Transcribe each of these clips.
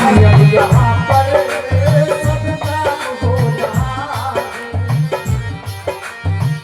यहाँ पर सब काम हो रहा है,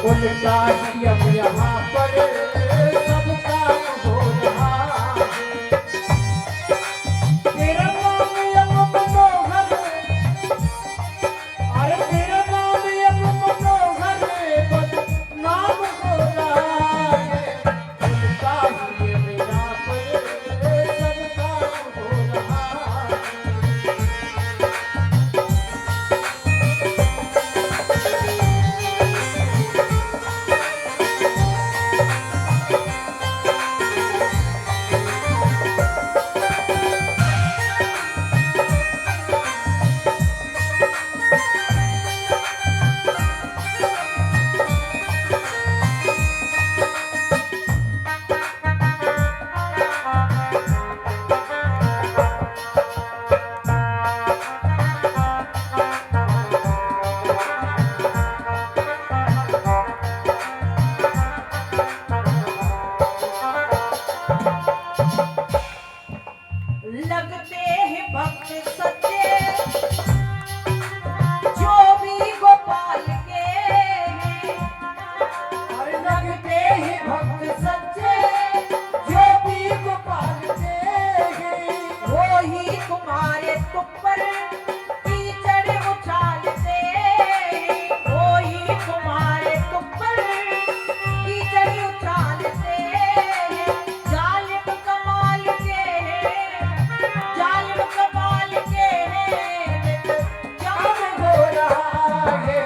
उनका ही अब यहाँ पर सब काम हो रहा है। तेरा नाम अब मनोहर, अरे तेरा नाम अब मनोहर बदनाम हो रहा है, उनका ही अब यहाँ पर सब काम हो रहा है। लगते हैं भक्त सच्चे जो भी गोपाल के हैं, और लगते हैं भक्त सच्चे जो भी गोपाल के हैं, वो ही तुम्हारे ऊपर कीचड़ उछालते हैं, वो ही तुम्हारे ऊपर कीचड़ उछालते हैं। जालिम कमाल के हैं, जालिम कमाल के हैं, काम हो रहा है,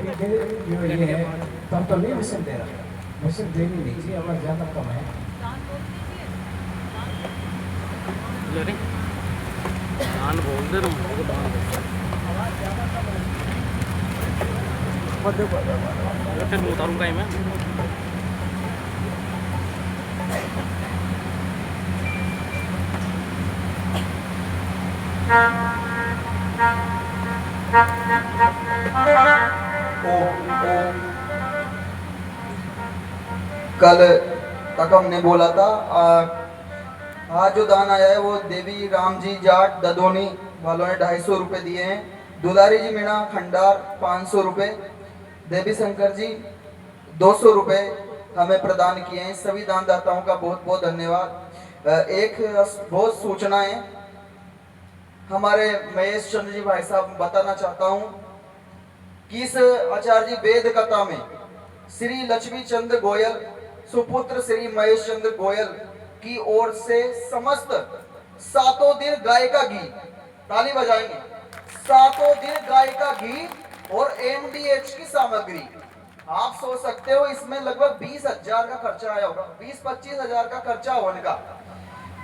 ठीक है जो ये है तब तो नहीं मिशन दे रहा, मिशन देनी नहीं चाहिए अगर ज़्यादा कम है। दान बोल दे रहा हूँ, दान फिर मैं उतारूंगा ही मैं। कल तक हमने बोला था आज जो दान आया है वो देवी राम जी जाट ददोनी वालों ने 250 रुपये दिए हैं। दुलारी जी मीणा खंडार 500 रुपये, देवी शंकर जी 200 रुपये हमें प्रदान किए हैं। सभी दानदाताओं का बहुत बहुत धन्यवाद। एक बहुत सूचनाएं हमारे महेश चंद्र जी भाई साहब बताना चाहता हूं कि इस आचार्य जी वेद कथा में श्री लक्ष्मी चंद्र गोयल सुपुत्र श्री महेश चंद्र गोयल की ओर से समस्त 7 दिन गाय का घी, ताली बजाएंगे, 7 दिन गाय का घी और एमडीएच की सामग्री। आप सोच सकते हो इसमें लगभग 20,000 का खर्चा आया होगा, 20-25 हजार का खर्चा होने का।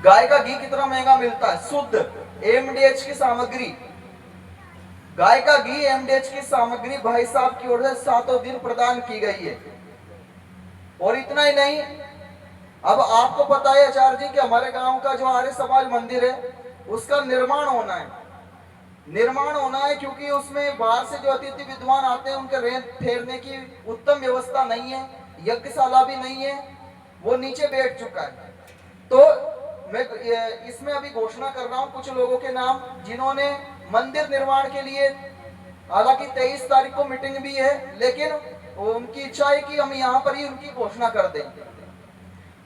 गाय का घी कितना महंगा मिलता है, शुद्ध एमडीएच की सामग्री, गाय का घी एमडीएच की सामग्री भाई साहब की ओर से 7 दिन प्रदान की गई है। और इतना ही नहीं, अब आपको पता है आचार्य जी कि हमारे गांव का जो आर्य समाज मंदिर है उसका निर्माण होना है, निर्माण होना है क्योंकि उसमें बाहर से जो अतिथि विद्वान आते हैं उनके रेत फेरने की उत्तम व्यवस्था नहीं है, यज्ञशाला भी नहीं है, वो नीचे बैठ चुका है। तो मैं इसमें अभी घोषणा कर रहा हूँ कुछ लोगों के नाम जिन्होंने मंदिर निर्माण के लिए, हालांकि 23 तारीख को मीटिंग भी है लेकिन उनकी इच्छा है कि हम यहाँ पर ही उनकी घोषणा कर दें।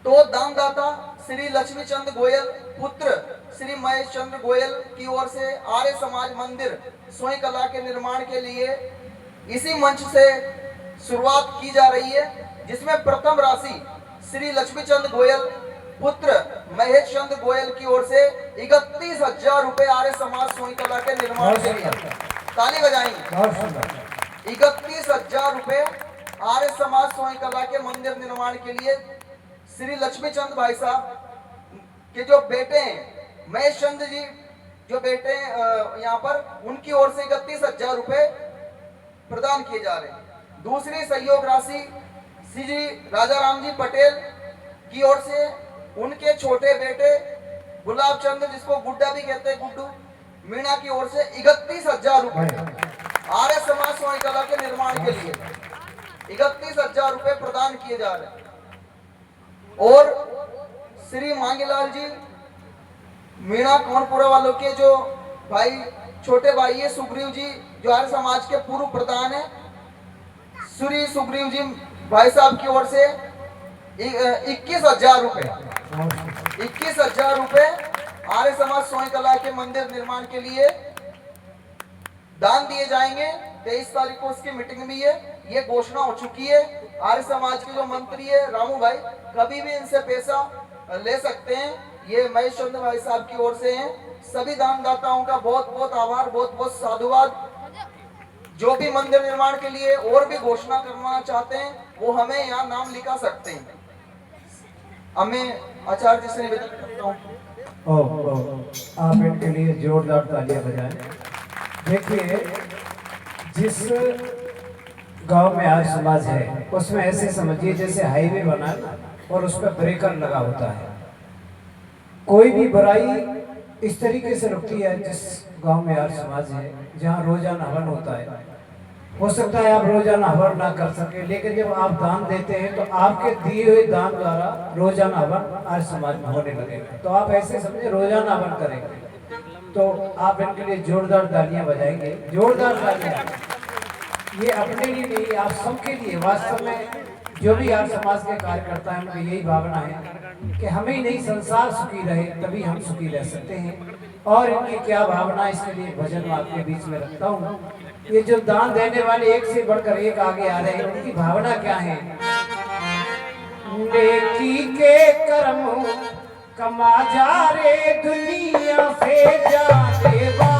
तो दानदाता श्री लक्ष्मी चंद्र गोयल पुत्र श्री महेश चंद्र गोयल की ओर से आर्य समाज मंदिर स्वयं कला के निर्माण के लिए इसी मंच से शुरुआत की जा रही है, जिसमें प्रथम राशि श्री लक्ष्मी चंद्र गोयल पुत्र महेश चंद्र गोयल की ओर से 31,000 रुपए आर्य समाज स्वयं कला के निर्माण के लिए, ताली बजाएंगे, 31,000 रुपए आर्य समाज स्वयं कला के मंदिर निर्माण के लिए श्री लक्ष्मी चंद्र भाई साहब के जो बेटे हैं महेश चंद्र जी जो बेटे यहाँ पर, उनकी ओर से 31,000 रुपए प्रदान किए जा रहे हैं। दूसरी सहयोग राशि श्री राजा राम जी पटेल की ओर से उनके छोटे बेटे गुलाब चंद्र जिसको गुड्डा भी कहते हैं, गुड्डू मीणा की ओर से 31,000 रुपए आर्य समाज स्वयं कला के निर्माण के लिए 31,000 रुपए प्रदान किए जा रहे हैं। और श्री मांगीलाल जी मीणा कौनपुरा वालों के जो भाई छोटे भाई है सुग्रीव जी जो आर्य समाज के पूर्व प्रधान है, श्री सुग्रीव जी भाई साहब की ओर से 21,000 रुपए 21,000 रुपए आर्य समाज स्वयं कला के मंदिर निर्माण के लिए दान दिए जाएंगे। 23 तारीख को उसकी मीटिंग भी है, ये घोषणा हो चुकी है। आर्य समाज के जो मंत्री है रामू भाई कभी भी इनसे पैसा ले सकते हैं, ये महेश चंद्र भाई साहब की ओर से हैं। सभी दानदाताओं का बहुत बहुत आभार, बहुत बहुत साधुवाद। जो भी मंदिर निर्माण के लिए और भी घोषणा करना चाहते हैं वो हमें यहाँ नाम लिखा सकते हैं। हमें आचार्य जी से निवेदन करता हूँ आप इनके लिए जोरदार तालियां बजाएं। देखिए जिस गांव में आज समाज है उसमें ऐसे समझिए जैसे हाईवे बना है और उस पर ब्रेकर लगा होता है। कोई भी बुराई इस तरीके से रुकती है जिस गांव में आज समाज है जहां रोजाना हवन होता है। हो सकता है आप रोजाना हवन ना कर सके, लेकिन जब आप दान देते हैं तो आपके दिए हुए दान द्वारा रोजाना हवन आज समाज में होने लगेगा। तो आप ऐसे समझे रोजाना हवन करेंगे तो आप इनके लिए जोरदार तालियां बजाएंगे, जोरदार तालियां। ये अपने लिए नहीं, आप सबके लिए। वास्तव में जो भी आज समाज के कार्यकर्ता हैं उनकी यही भावना है कि हमें ही नहीं संसार सुखी रहे तभी हम सुखी रह सकते हैं। और इनकी क्या भावना, इसके लिए भजन आपके बीच में रखता हूँ। ये जो दान देने वाले एक से बढ़कर एक आगे आ रहे हैं, उनकी भावना क्या है? नेकी के कर्म कमा जा रे दुनिया से जाने वाले